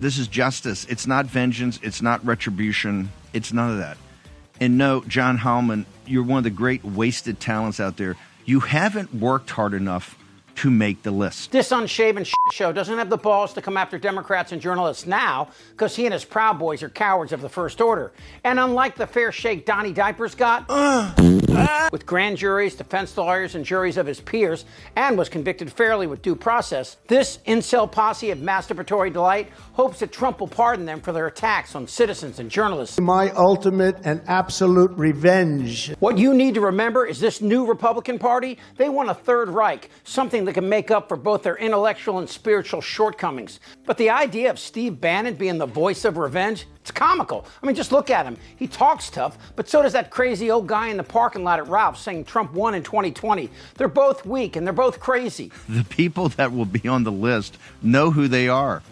This is justice. It's not vengeance. It's not retribution. It's none of that. And no, John Hallman, you're one of the great wasted talents out there. You haven't worked hard enough to make the list. This unshaven show doesn't have the balls to come after Democrats and journalists now because he and his Proud Boys are cowards of the first order. And unlike the fair shake Donnie Diapers got, with grand juries, defense lawyers, and juries of his peers, and was convicted fairly with due process, this incel posse of masturbatory delight hopes that Trump will pardon them for their attacks on citizens and journalists. My ultimate and absolute revenge. What you need to remember is this new Republican Party, they want a Third Reich, something that can make up for both their intellectual and spiritual shortcomings. But the idea of Steve Bannon being the voice of revenge, it's comical. I mean, just look at him. He talks tough, but so does that crazy old guy in the parking lot at Ralph's saying Trump won in 2020. They're both weak and they're both crazy. The people that will be on the list know who they are.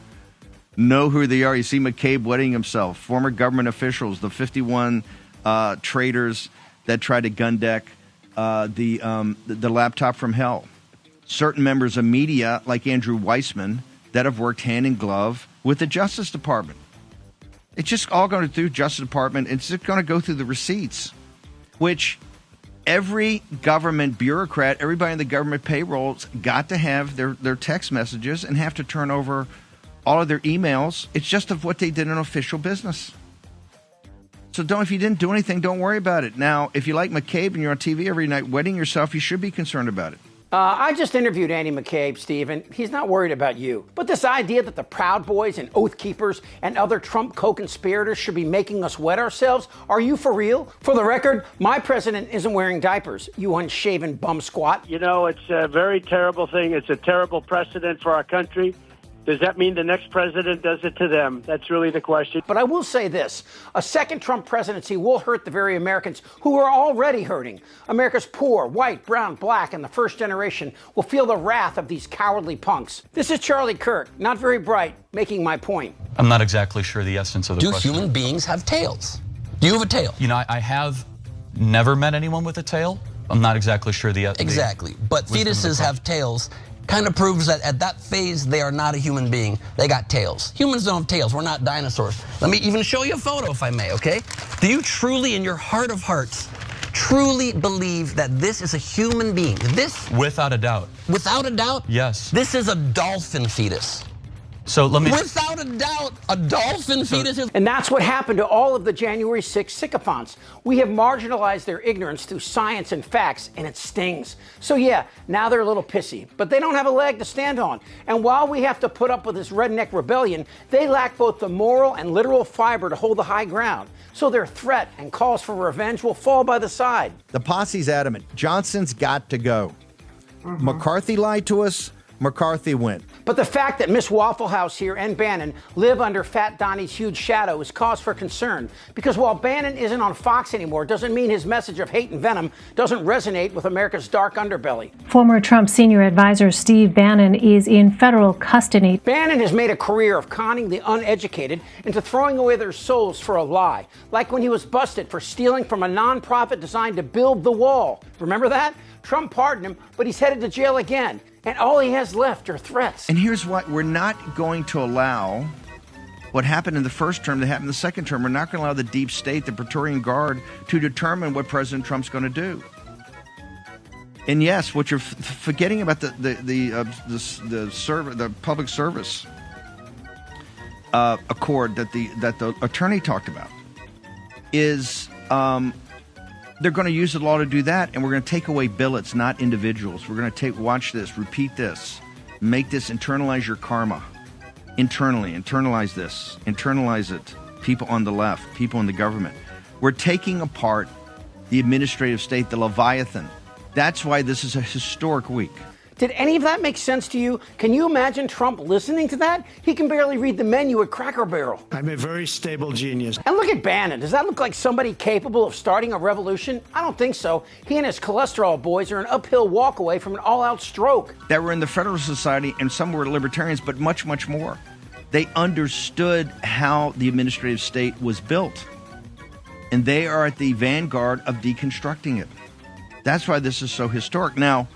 Know who they are. You see McCabe wetting himself, former government officials, the 51 traitors that tried to gun deck the laptop from hell. Certain members of media, like Andrew Weissman, that have worked hand in glove with the Justice Department. It's just all going through Justice Department. It's just going to go through the receipts, which every government bureaucrat, everybody in the government payrolls got to have their text messages and have to turn over all of their emails. It's just of what they did in official business. So if you didn't do anything, don't worry about it. Now, if you like McCabe and you're on TV every night wetting yourself, you should be concerned about it. I just interviewed Andy McCabe, Steve, and he's not worried about you. But this idea that the Proud Boys and Oath Keepers and other Trump co-conspirators should be making us wet ourselves, are you for real? For the record, my president isn't wearing diapers, you unshaven bum squat. You know, it's a very terrible thing. It's a terrible precedent for our country. Does that mean the next president does it to them? That's really the question. But I will say this. A second Trump presidency will hurt the very Americans who are already hurting. America's poor, white, brown, black, and the first generation will feel the wrath of these cowardly punks. This is Charlie Kirk, not very bright, making my point. I'm not exactly sure the essence of the question. Do human beings have tails? Do you have a tail? You know, I have never met anyone with a tail. I'm not exactly sure the essence. Exactly. But fetuses have tails. Kind of proves that at that phase, they are not a human being. They got tails. Humans don't have tails. We're not dinosaurs. Let me even show you a photo, if I may, okay? Do you truly, in your heart of hearts, truly believe that this is a human being? This? Without a doubt. Without a doubt? Yes. This is a dolphin fetus. So let me... Without a doubt, a dolphin fetus is... And that's what happened to all of the January 6th sycophants. We have marginalized their ignorance through science and facts, and it stings. So yeah, now they're a little pissy, but they don't have a leg to stand on. And while we have to put up with this redneck rebellion, they lack both the moral and literal fiber to hold the high ground. So their threat and calls for revenge will fall by the side. The posse's adamant. Johnson's got to go. McCarthy lied to us. McCarthy went. But the fact that Miss Waffle House here and Bannon live under Fat Donnie's huge shadow is cause for concern. Because while Bannon isn't on Fox anymore, doesn't mean his message of hate and venom doesn't resonate with America's dark underbelly. Former Trump senior advisor Steve Bannon is in federal custody. Bannon has made a career of conning the uneducated into throwing away their souls for a lie. Like when he was busted for stealing from a nonprofit designed to build the wall. Remember that? Trump pardoned him, but he's headed to jail again. And all he has left are threats. And here's what, we're not going to allow what happened in the first term to happen in the second term. We're not going to allow the deep state, the Praetorian Guard, to determine what President Trump's going to do. And yes, what you're forgetting about the public service accord that the attorney talked about is they're going to use the law to do that, and we're going to take away billets, not individuals. We're going to watch this, repeat this, make this, internalize your karma. Internally, internalize this, internalize it. People on the left, people in the government. We're taking apart the administrative state, the Leviathan. That's why this is a historic week. Did any of that make sense to you? Can you imagine Trump listening to that? He can barely read the menu at Cracker Barrel. I'm a very stable genius. And look at Bannon. Does that look like somebody capable of starting a revolution? I don't think so. He and his cholesterol boys are an uphill walk away from an all-out stroke. That were in the Federalist Society, and some were libertarians, but much, much more. They understood how the administrative state was built. And they are at the vanguard of deconstructing it. That's why this is so historic. Now,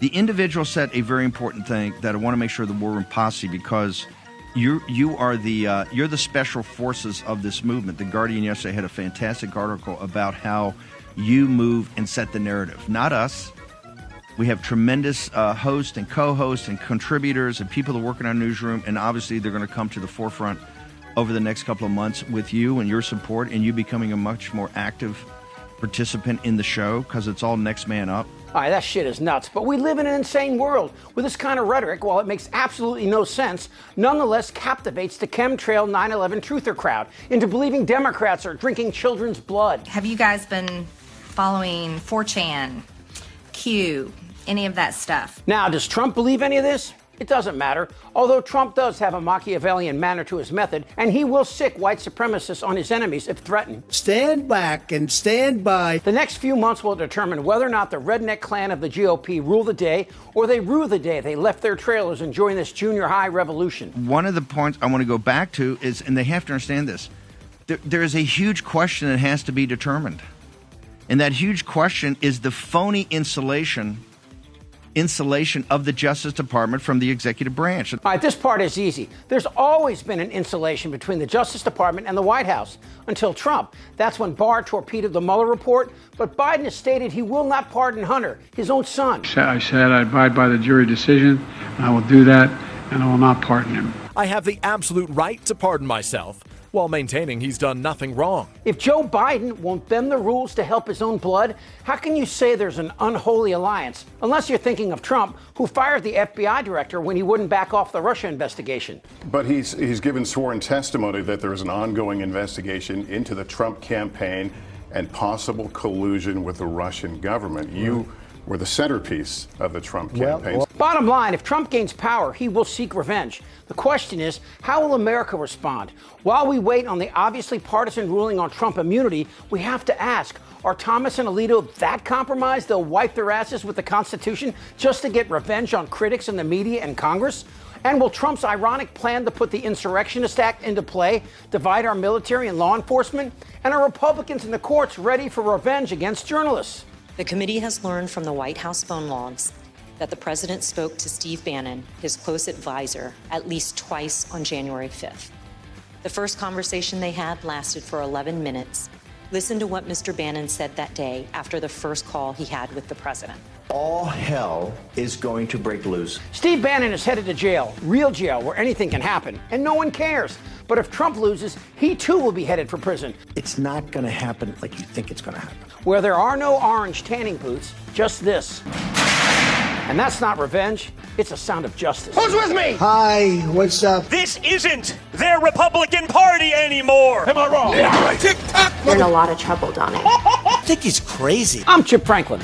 the individual said a very important thing that I want to make sure the war room posse, because You are you're the special forces of this movement. The Guardian yesterday had a fantastic article about how you move and set the narrative, not us. We have tremendous hosts and co-hosts and contributors and people that work in our newsroom, and obviously they're going to come to the forefront over the next couple of months with you and your support and you becoming a much more active participant in the show, because it's all next man up. All right, that shit is nuts, but we live in an insane world with this kind of rhetoric. While it makes absolutely no sense, nonetheless captivates the chemtrail 9/11 truther crowd into believing Democrats are drinking children's blood. Have you guys been following 4chan, Q, any of that stuff? Now, does Trump believe any of this? It doesn't matter, although Trump does have a Machiavellian manner to his method, and he will sick white supremacists on his enemies if threatened. Stand back and stand by. The next few months will determine whether or not the redneck clan of the GOP rule the day, or they rue the day they left their trailers and joined this junior high revolution. One of the points I want to go back to is, and they have to understand this, there is a huge question that has to be determined. And that huge question is the phony insulation of the Justice Department from the executive branch. All right, this part is easy. There's always been an insulation between the Justice Department and the White House until Trump. That's when Barr torpedoed the Mueller report, but Biden has stated he will not pardon Hunter, his own son. I said I abide by the jury decision, and I will do that, and I will not pardon him. I have the absolute right to pardon myself, while maintaining he's done nothing wrong. If Joe Biden won't bend the rules to help his own blood, how can you say there's an unholy alliance? Unless you're thinking of Trump, who fired the FBI director when he wouldn't back off the Russia investigation. But he's given sworn testimony that there is an ongoing investigation into the Trump campaign and possible collusion with the Russian government. You were the centerpiece of the Trump campaign. Bottom line, if Trump gains power, he will seek revenge. The question is, how will America respond? While we wait on the obviously partisan ruling on Trump immunity, we have to ask, are Thomas and Alito that compromised they'll wipe their asses with the Constitution just to get revenge on critics in the media and Congress? And will Trump's ironic plan to put the Insurrectionist Act into play divide our military and law enforcement? And are Republicans in the courts ready for revenge against journalists? The committee has learned from the White House phone logs that the president spoke to Steve Bannon, his close advisor, at least twice on January 5th. The first conversation they had lasted for 11 minutes. Listen to what Mr. Bannon said that day after the first call he had with the president. All hell is going to break loose. Steve Bannon is headed to jail, real jail, where anything can happen, and no one cares. But if Trump loses, he too will be headed for prison. It's not going to happen like you think it's going to happen. Where there are no orange tanning boots, just this. And that's not revenge, it's a sound of justice. Who's with me? Hi, what's up? This isn't their Republican Party anymore. Am I wrong? Yeah, right. Tick-tock. You're in a lot of trouble, Donnie. I think he's crazy. I'm Chip Franklin.